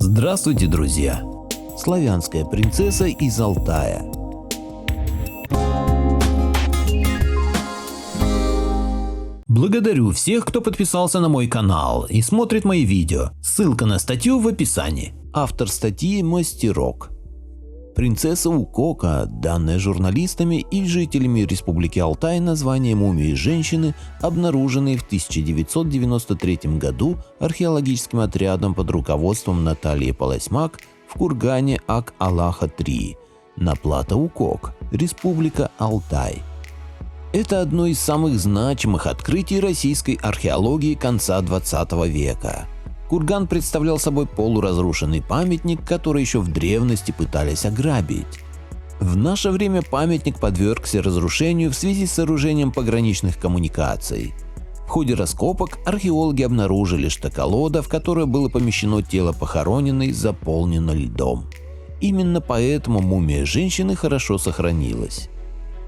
Здравствуйте, друзья! Славянская принцесса из Алтая. Благодарю всех, кто подписался на мой канал и смотрит мои видео. Ссылка на статью в описании. Автор статьи Мастерок. Принцесса Укока, данная журналистами и жителями Республики Алтай название мумии женщины, обнаруженной в 1993 году археологическим отрядом под руководством Натальи Полосмак в кургане Ак-Алаха-3 на плато Укок, Республика Алтай. Это одно из самых значимых открытий российской археологии конца 20 века. Курган представлял собой полуразрушенный памятник, который еще в древности пытались ограбить. В наше время памятник подвергся разрушению в связи с сооружением пограничных коммуникаций. В ходе раскопок археологи обнаружили, что колода, в которую было помещено тело похороненной, заполнена льдом. Именно поэтому мумия женщины хорошо сохранилась.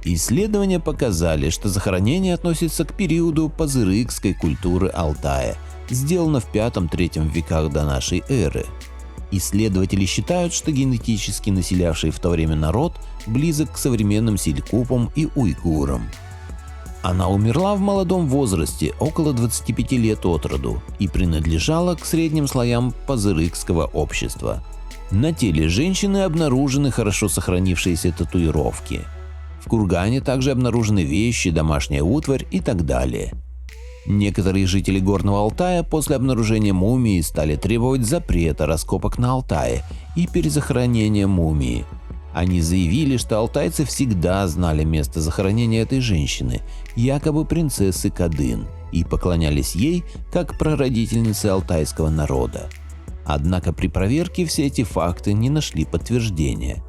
Исследования показали, что захоронение относится к периоду пазырыкской культуры Алтая, сделано в V-III веках до нашей эры. Исследователи считают, что генетически населявший в то время народ близок к современным селькупам и уйгурам. Она умерла в молодом возрасте, около 25 лет от роду, и принадлежала к средним слоям пазырыкского общества. На теле женщины обнаружены хорошо сохранившиеся татуировки. В кургане также обнаружены вещи, домашняя утварь и так далее. Некоторые жители Горного Алтая после обнаружения мумии стали требовать запрета раскопок на Алтае и перезахоронения мумии. Они заявили, что алтайцы всегда знали место захоронения этой женщины, якобы принцессы Кадын, и поклонялись ей как прародительнице алтайского народа. Однако при проверке все эти факты не нашли подтверждения.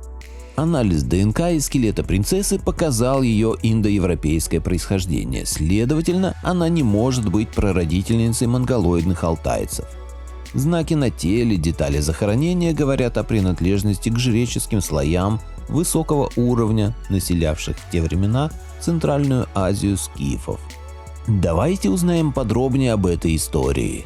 Анализ ДНК из скелета принцессы показал ее индоевропейское происхождение, следовательно, она не может быть прародительницей монголоидных алтайцев. Знаки на теле, детали захоронения говорят о принадлежности к жреческим слоям высокого уровня, населявших в те времена Центральную Азию скифов. Давайте узнаем подробнее об этой истории.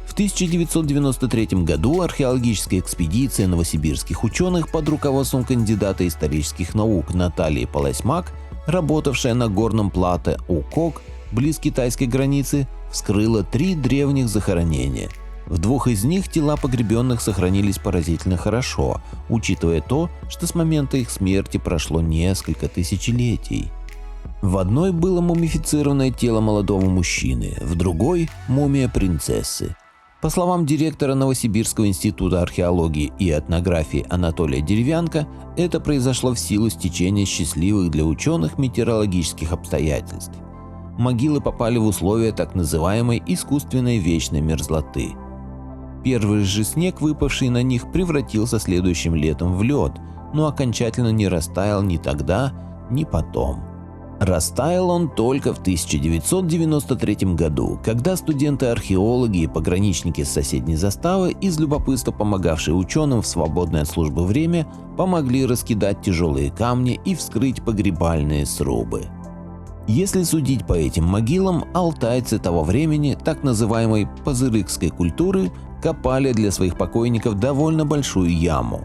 В 1993 году археологическая экспедиция новосибирских ученых под руководством кандидата исторических наук Натальи Полосмак, работавшая на горном плато Укок близ китайской границы, вскрыла 3 древних захоронения. В 2 из них тела погребенных сохранились поразительно хорошо, учитывая то, что с момента их смерти прошло несколько тысячелетий. В одной было мумифицированное тело молодого мужчины, в другой – мумия принцессы. По словам директора Новосибирского института археологии и этнографии Анатолия Деревянко, это произошло в силу стечения счастливых для ученых метеорологических обстоятельств. Могилы попали в условия так называемой искусственной вечной мерзлоты. Первый же снег, выпавший на них, превратился следующим летом в лед, но окончательно не растаял ни тогда, ни потом. Растаял он только в 1993 году, когда студенты-археологи и пограничники с соседней заставы, из любопытства помогавшие ученым в свободное от службы время, помогли раскидать тяжелые камни и вскрыть погребальные срубы. Если судить по этим могилам, алтайцы того времени, так называемой пазырыкской культуры, копали для своих покойников довольно большую яму.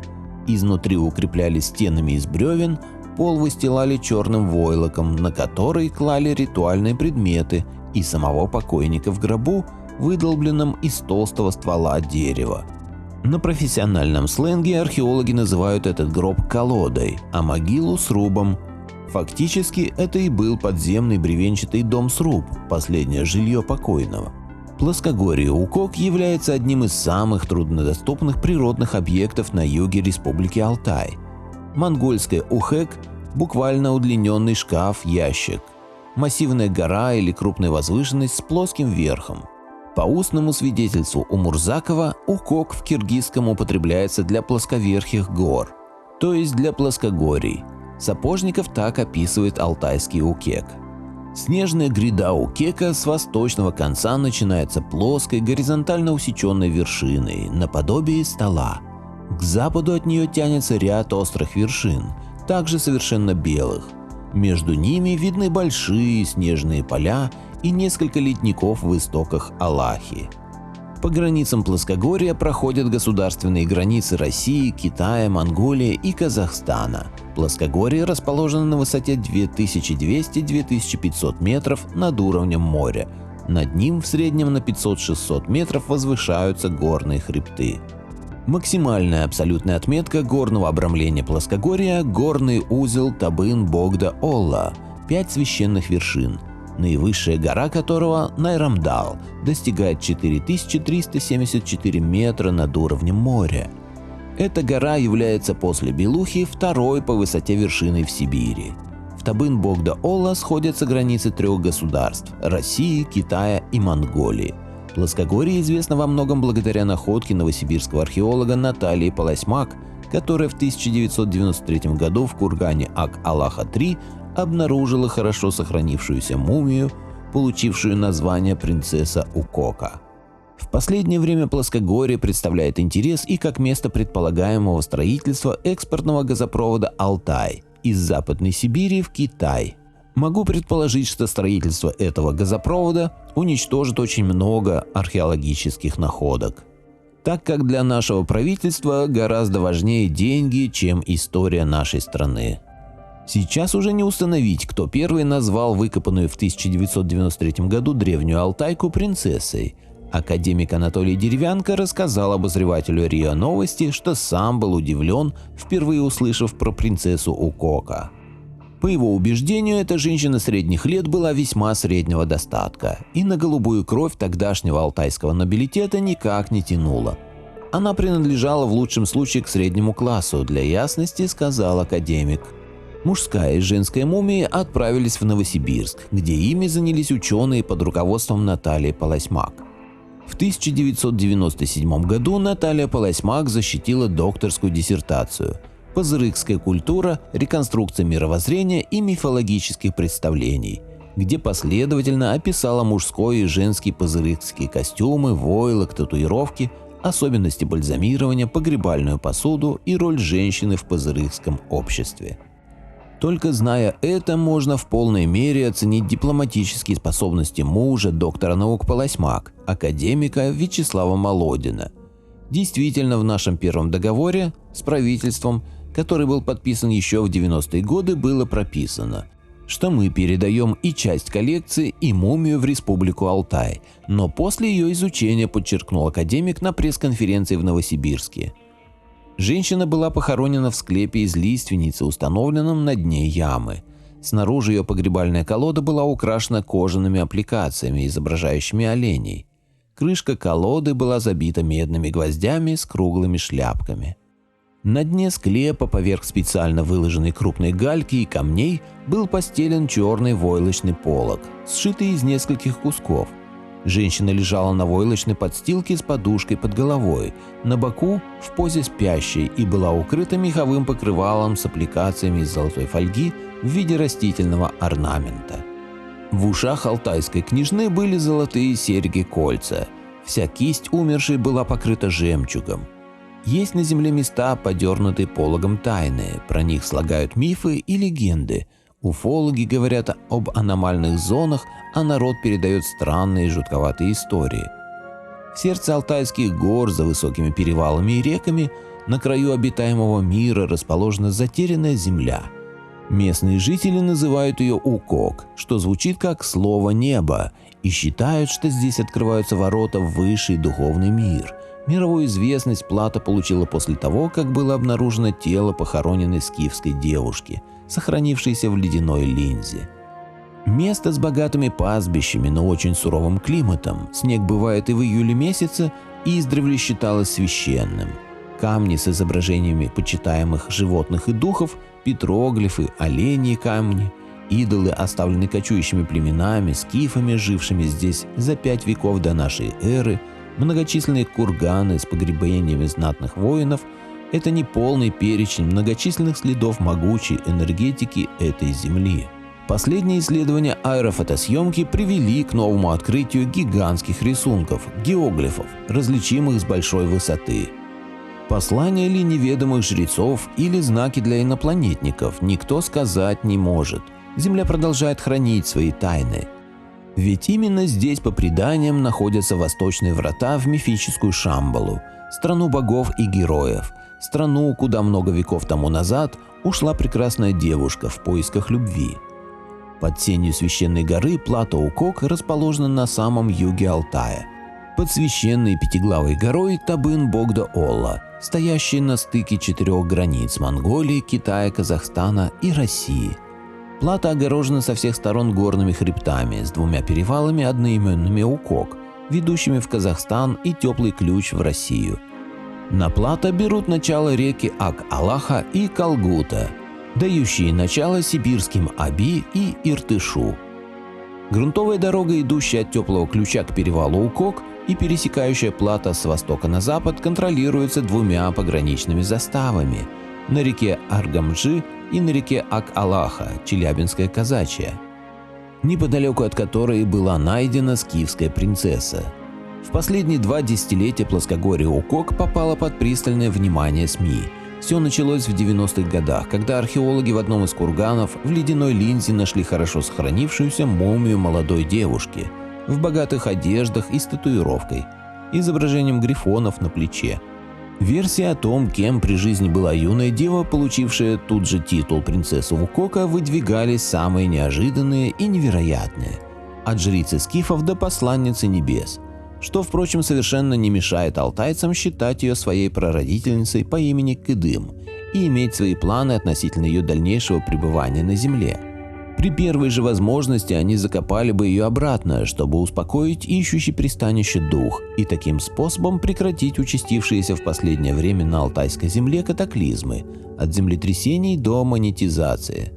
Изнутри укрепляли стенами из бревен, пол выстилали черным войлоком, на который клали ритуальные предметы, и самого покойника в гробу, выдолбленном из толстого ствола дерева. На профессиональном сленге археологи называют этот гроб колодой, а могилу срубом. Фактически это и был подземный бревенчатый дом-сруб, последнее жилье покойного. Плоскогорье Укок является одним из самых труднодоступных природных объектов на юге Республики Алтай. Монгольская Ухэк – буквально удлиненный шкаф-ящик. Массивная гора или крупная возвышенность с плоским верхом. По устному свидетельству Умурзакова, Укок в киргизском употребляется для плосковерхих гор, то есть для плоскогорий. Сапожников так описывает алтайский Укек. Снежная гряда Укека с восточного конца начинается плоской, горизонтально усеченной вершиной, наподобие стола. К западу от нее тянется ряд острых вершин, также совершенно белых. Между ними видны большие снежные поля и несколько ледников в истоках Алахи. По границам плоскогорья проходят государственные границы России, Китая, Монголии и Казахстана. Плоскогорье расположено на высоте 2200-2500 метров над уровнем моря. Над ним в среднем на 500-600 метров возвышаются горные хребты. Максимальная абсолютная отметка горного обрамления плоскогорья – горный узел Табын-Богда-Олла, 5 священных вершин, наивысшая гора которого, Найрамдал, достигает 4374 метра над уровнем моря. Эта гора является после Белухи второй по высоте вершиной в Сибири. В Табын-Богда-Олла сходятся границы 3 государств – России, Китая и Монголии. Плоскогорье известно во многом благодаря находке новосибирского археолога Натальи Полосмак, которая в 1993 году в кургане Ак-Алаха-3 обнаружила хорошо сохранившуюся мумию, получившую название «Принцесса Укока». В последнее время плоскогорье представляет интерес и как место предполагаемого строительства экспортного газопровода «Алтай» из Западной Сибири в Китай. Могу предположить, что строительство этого газопровода уничтожит очень много археологических находок, так как для нашего правительства гораздо важнее деньги, чем история нашей страны. Сейчас уже не установить, кто первый назвал выкопанную в 1993 году древнюю Алтайку принцессой. Академик Анатолий Деревянко рассказал обозревателю РИА Новости, что сам был удивлен, впервые услышав про принцессу Укока. По его убеждению, эта женщина средних лет была весьма среднего достатка и на голубую кровь тогдашнего алтайского нобилитета никак не тянула. Она принадлежала в лучшем случае к среднему классу, для ясности сказал академик. Мужская и женская мумии отправились в Новосибирск, где ими занялись ученые под руководством Натальи Полосмак. В 1997 году Наталья Полосмак защитила докторскую диссертацию «Пазырыкская культура, реконструкция мировоззрения и мифологических представлений», где последовательно описала мужской и женский пазырыкские костюмы, войлок, татуировки, особенности бальзамирования, погребальную посуду и роль женщины в пазырыкском обществе. Только зная это, можно в полной мере оценить дипломатические способности мужа, доктора наук Полосмак, академика Вячеслава Молодина. Действительно, в нашем первом договоре с правительством, который был подписан еще в 90-е годы, было прописано, что мы передаем и часть коллекции, и мумию в Республику Алтай, но после ее изучения, подчеркнул академик на пресс-конференции в Новосибирске. Женщина была похоронена в склепе из лиственницы, установленном на дне ямы. Снаружи ее погребальная колода была украшена кожаными аппликациями, изображающими оленей. Крышка колоды была забита медными гвоздями с круглыми шляпками. На дне склепа поверх специально выложенной крупной гальки и камней был постелен черный войлочный полог, сшитый из нескольких кусков. Женщина лежала на войлочной подстилке с подушкой под головой, на боку в позе спящей и была укрыта меховым покрывалом с аппликациями из золотой фольги в виде растительного орнамента. В ушах алтайской княжны были золотые серьги-кольца. Вся кисть умершей была покрыта жемчугом. Есть на земле места, подернутые пологом тайны, про них слагают мифы и легенды. Уфологи говорят об аномальных зонах, а народ передает странные жутковатые истории. В сердце Алтайских гор, за высокими перевалами и реками, на краю обитаемого мира расположена затерянная земля. Местные жители называют ее Укок, что звучит как слово «небо», и считают, что здесь открываются ворота в высший духовный мир. Мировую известность Плата получила после того, как было обнаружено тело похороненной скифской девушки, сохранившейся в ледяной линзе. Место с богатыми пастбищами, но очень суровым климатом. Снег бывает и в июле месяце, и издревле считалось священным. Камни с изображениями почитаемых животных и духов, петроглифы, оленьи камни, идолы, оставленные кочующими племенами, скифами, жившими здесь за 5 веков до нашей эры, многочисленные курганы с погребениями знатных воинов – это не полный перечень многочисленных следов могучей энергетики этой земли. Последние исследования аэрофотосъемки привели к новому открытию гигантских рисунков, геоглифов, различимых с большой высоты. Послания ли неведомых жрецов или знаки для инопланетников, никто сказать не может. Земля продолжает хранить свои тайны. Ведь именно здесь, по преданиям, находятся восточные врата в мифическую Шамбалу, страну богов и героев, страну, куда много веков тому назад ушла прекрасная девушка в поисках любви. Под сенью священной горы Плата-Укок расположена на самом юге Алтая, под священной пятиглавой горой Табын-Богда-Олла, стоящей на стыке 4 границ Монголии, Китая, Казахстана и России. Плата огорожена со всех сторон горными хребтами с 2 перевалами, одноименными Укок, ведущими в Казахстан и теплый ключ в Россию. На Плата берут начало реки Ак-Алаха и Калгута, дающие начало сибирским Аби и Иртышу. Грунтовая дорога, идущая от теплого ключа к перевалу Укок и пересекающая Плата с востока на запад, контролируется 2 пограничными заставами на реке Аргамджи и на реке Ак-Алаха, Челябинская казачья, неподалеку от которой была найдена скифская принцесса. В последние 2 десятилетия плоскогорье Укок попало под пристальное внимание СМИ. Все началось в 90-х годах, когда археологи в одном из курганов в ледяной линзе нашли хорошо сохранившуюся мумию молодой девушки в богатых одеждах и с татуировкой, изображением грифонов на плече. Версия о том, кем при жизни была юная дева, получившая тут же титул принцессы Укока, выдвигались самые неожиданные и невероятные. От жрицы скифов до посланницы небес, что, впрочем, совершенно не мешает алтайцам считать ее своей прародительницей по имени Кыдым и иметь свои планы относительно ее дальнейшего пребывания на земле. При первой же возможности они закопали бы ее обратно, чтобы успокоить ищущий пристанище дух и таким способом прекратить участившиеся в последнее время на Алтайской земле катаклизмы, от землетрясений до монетизации.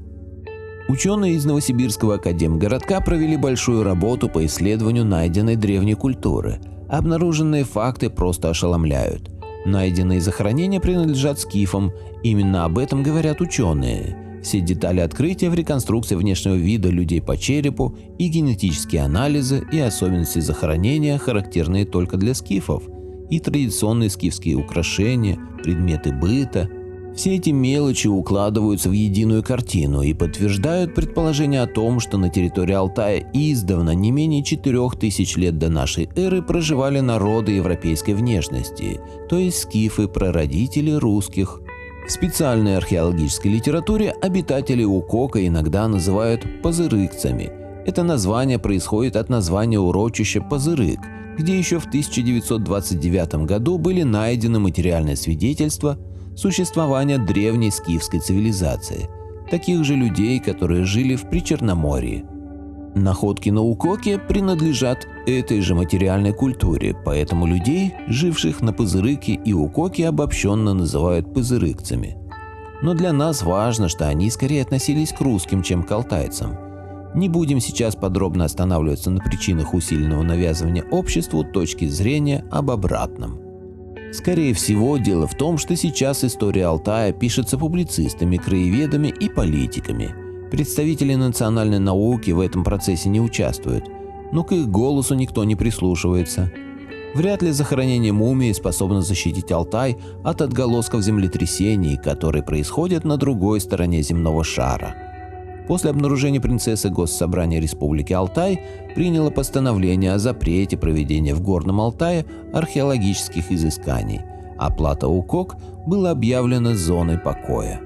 Ученые из Новосибирского академгородка провели большую работу по исследованию найденной древней культуры. Обнаруженные факты просто ошеломляют. Найденные захоронения принадлежат скифам, именно об этом говорят ученые. Все детали открытия в реконструкции внешнего вида людей по черепу и генетические анализы и особенности захоронения, характерные только для скифов, и традиционные скифские украшения, предметы быта. Все эти мелочи укладываются в единую картину и подтверждают предположение о том, что на территории Алтая издавна не менее 4000 лет до нашей эры проживали народы европейской внешности, то есть скифы, прародители русских. В специальной археологической литературе обитателей Укока иногда называют пазырыкцами. Это название происходит от названия урочища Пазырык, где еще в 1929 году были найдены материальные свидетельства существования древней скифской цивилизации, таких же людей, которые жили в Причерноморье. Находки на Укоке принадлежат этой же материальной культуре, поэтому людей, живших на Пазырыке и Укоке, обобщенно называют пазырыкцами. Но для нас важно, что они скорее относились к русским, чем к алтайцам. Не будем сейчас подробно останавливаться на причинах усиленного навязывания обществу точки зрения об обратном. Скорее всего, дело в том, что сейчас история Алтая пишется публицистами, краеведами и политиками. Представители национальной науки в этом процессе не участвуют, но к их голосу никто не прислушивается. Вряд ли захоронение мумии способно защитить Алтай от отголосков землетрясений, которые происходят на другой стороне земного шара. После обнаружения принцессы Госсобрание Республики Алтай приняло постановление о запрете проведения в Горном Алтае археологических изысканий, а Плата-Укок было объявлено зоной покоя.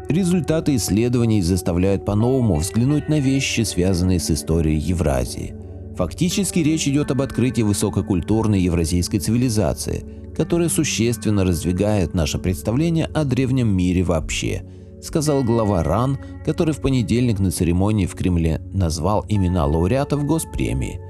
Результаты исследований заставляют по-новому взглянуть на вещи, связанные с историей Евразии. Фактически речь идет об открытии высококультурной евразийской цивилизации, которая существенно раздвигает наше представление о древнем мире вообще, сказал глава РАН, который в понедельник на церемонии в Кремле назвал имена лауреатов Госпремии.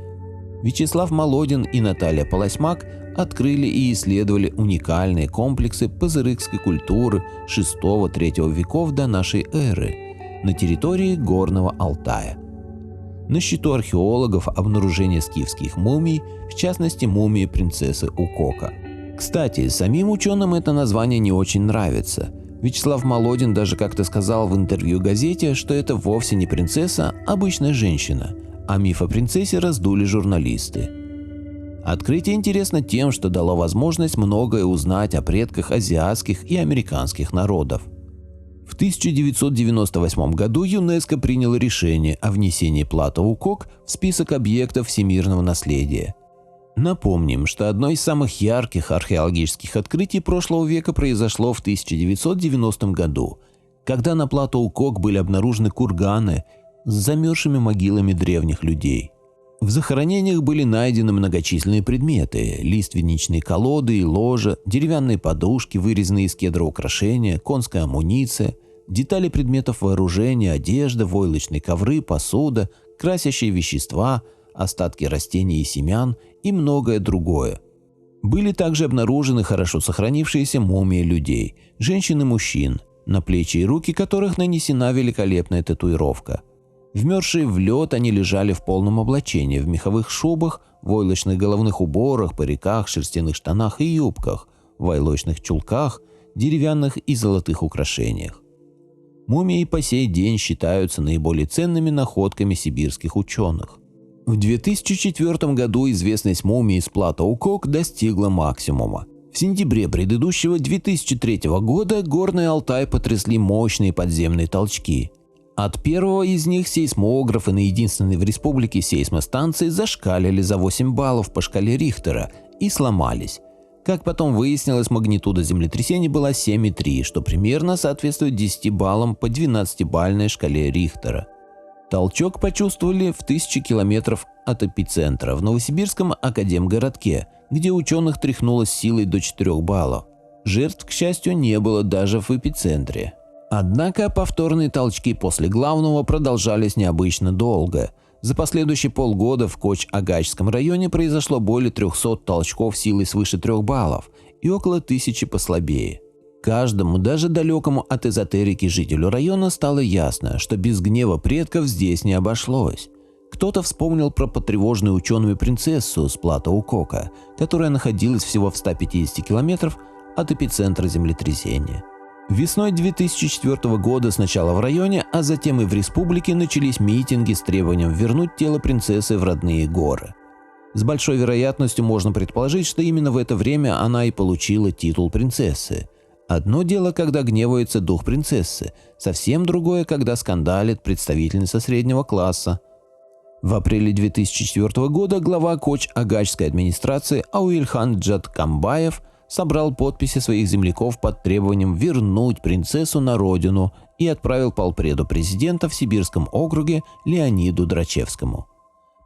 Вячеслав Молодин и Наталья Полосьмак открыли и исследовали уникальные комплексы пазырыкской культуры VI-III веков до нашей эры на территории Горного Алтая. На счету археологов обнаружение скифских мумий, в частности мумии принцессы Укока. Кстати, самим ученым это название не очень нравится. Вячеслав Молодин даже как-то сказал в интервью газете, что это вовсе не принцесса, а обычная женщина, а миф о принцессе раздули журналисты. Открытие интересно тем, что дало возможность многое узнать о предках азиатских и американских народов. В 1998 году ЮНЕСКО приняло решение о внесении Плато-Укок в список объектов всемирного наследия. Напомним, что одно из самых ярких археологических открытий прошлого века произошло в 1990 году, когда на Плато-Укок были обнаружены курганы с замерзшими могилами древних людей. В захоронениях были найдены многочисленные предметы – лиственничные колоды и ложа, деревянные подушки, вырезанные из кедра украшения, конская амуниция, детали предметов вооружения, одежда, войлочные ковры, посуда, красящие вещества, остатки растений и семян и многое другое. Были также обнаружены хорошо сохранившиеся мумии людей, женщин и мужчин, на плечи и руки которых нанесена великолепная татуировка. Вмерзшие в лед, они лежали в полном облачении, в меховых шубах, войлочных головных уборах, париках, шерстяных штанах и юбках, войлочных чулках, деревянных и золотых украшениях. Мумии по сей день считаются наиболее ценными находками сибирских ученых. В 2004 году известность мумии с Плато-Укок достигла максимума. В сентябре предыдущего 2003 года Горный Алтай потрясли мощные подземные толчки. От первого из них сейсмографы на единственной в республике сейсмостанции зашкалили за 8 баллов по шкале Рихтера и сломались. Как потом выяснилось, магнитуда землетрясения была 7,3, что примерно соответствует 10 баллам по 12-бальной шкале Рихтера. Толчок почувствовали в 1000 километров от эпицентра в Новосибирском академгородке, где ученых тряхнуло с силой до 4 баллов. Жертв, к счастью, не было даже в эпицентре. Однако повторные толчки после главного продолжались необычно долго. За последующие полгода в Коч-Агачском районе произошло более 300 толчков силой свыше 3 баллов и около 1000 послабее. Каждому, даже далекому от эзотерики жителю района, стало ясно, что без гнева предков здесь не обошлось. Кто-то вспомнил про потревоженную учеными принцессу с Плато-Укока, которая находилась всего в 150 километров от эпицентра землетрясения. Весной 2004 года сначала в районе, а затем и в республике начались митинги с требованием вернуть тело принцессы в родные горы. С большой вероятностью можно предположить, что именно в это время она и получила титул принцессы. Одно дело, когда гневается дух принцессы, совсем другое, когда скандалит представительница среднего класса. В апреле 2004 года глава Коч-Агачской администрации Ауильхан Джаткамбаев собрал подписи своих земляков под требованием вернуть принцессу на родину и отправил полпреду президента в Сибирском округе Леониду Драчевскому.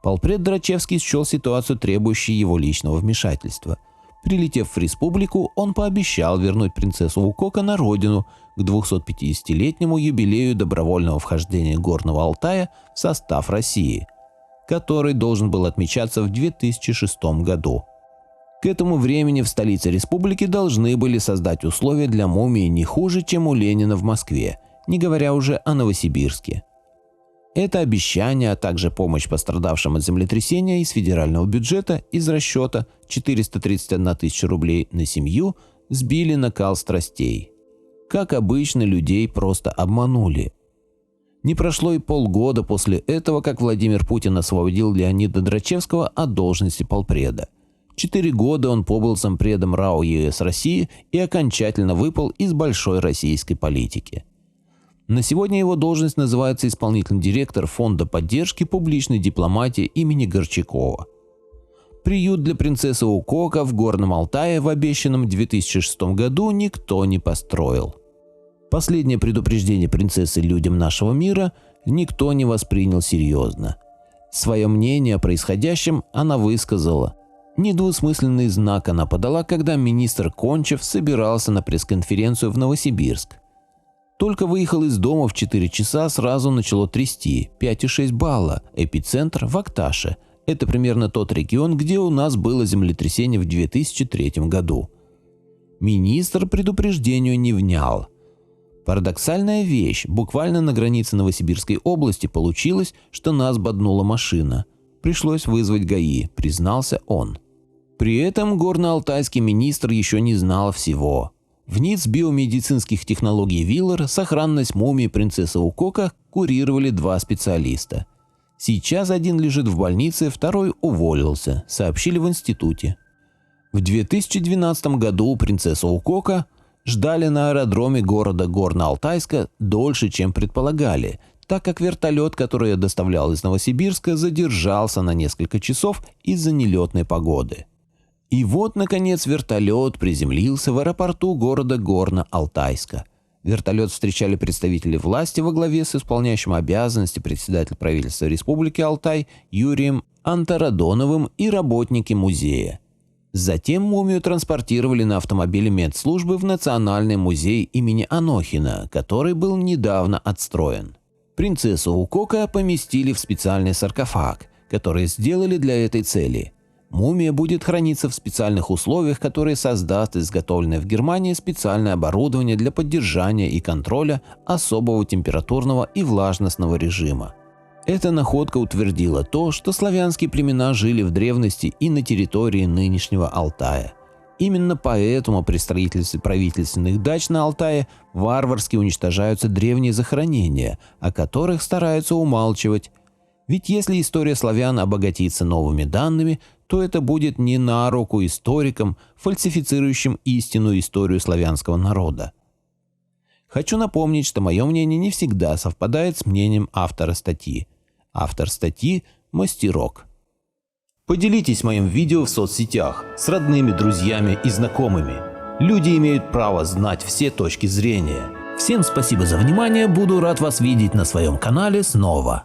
Полпред Драчевский счел ситуацию требующей его личного вмешательства. Прилетев в республику, он пообещал вернуть принцессу Укока на родину к 250-летнему юбилею добровольного вхождения Горного Алтая в состав России, который должен был отмечаться в 2006 году. К этому времени в столице республики должны были создать условия для мумии не хуже, чем у Ленина в Москве, не говоря уже о Новосибирске. Это обещание, а также помощь пострадавшим от землетрясения из федерального бюджета из расчета 431 тысяча рублей на семью сбили накал страстей. Как обычно, людей просто обманули. Не прошло и полгода после этого, как Владимир Путин освободил Леонида Драчевского от должности полпреда. 4 года он побыл зампредом РАО ЕС России и окончательно выпал из большой российской политики. На сегодня его должность называется исполнительный директор Фонда поддержки публичной дипломатии имени Горчакова. Приют для принцессы Укока в Горном Алтае в обещанном 2006 году никто не построил. Последнее предупреждение принцессы людям нашего мира никто не воспринял серьезно. Свое мнение о происходящем она высказала. Недвусмысленный знак она подала, когда министр Кончев собирался на пресс-конференцию в Новосибирск. Только выехал из дома в 4 часа, сразу начало трясти, 5,6 балла, эпицентр в Акташе. Это примерно тот регион, где у нас было землетрясение в 2003 году. Министр предупреждению не внял. Парадоксальная вещь, буквально на границе Новосибирской области получилось, что нас боднула машина. Пришлось вызвать ГАИ, признался он. При этом горно-алтайский министр еще не знал всего. В НИЦ биомедицинских технологий Виллер сохранность мумии принцессы Укока курировали 2 специалиста. Сейчас один лежит в больнице, второй уволился, сообщили в институте. В 2012 году принцесса Укока ждали на аэродроме города Горно-Алтайска дольше, чем предполагали, так как вертолет, который я доставлял из Новосибирска, задержался на несколько часов из-за нелетной погоды. И вот, наконец, вертолет приземлился в аэропорту города Горно-Алтайска. Вертолет встречали представители власти во главе с исполняющим обязанности председателя правительства Республики Алтай Юрием Антарадоновым и работники музея. Затем мумию транспортировали на автомобиле медслужбы в Национальный музей имени Анохина, который был недавно отстроен. Принцессу Укока поместили в специальный саркофаг, который сделали для этой цели. Мумия будет храниться в специальных условиях, которые создаст изготовленное в Германии специальное оборудование для поддержания и контроля особого температурного и влажностного режима. Эта находка утвердила то, что славянские племена жили в древности и на территории нынешнего Алтая. Именно поэтому при строительстве правительственных дач на Алтае варварски уничтожаются древние захоронения, о которых стараются умалчивать. Ведь если история славян обогатится новыми данными, то это будет не на руку историкам, фальсифицирующим истинную историю славянского народа. Хочу напомнить, что мое мнение не всегда совпадает с мнением автора статьи. Автор статьи – Мастерок. Поделитесь моим видео в соцсетях с родными, друзьями и знакомыми. Люди имеют право знать все точки зрения. Всем спасибо за внимание, буду рад вас видеть на своем канале снова.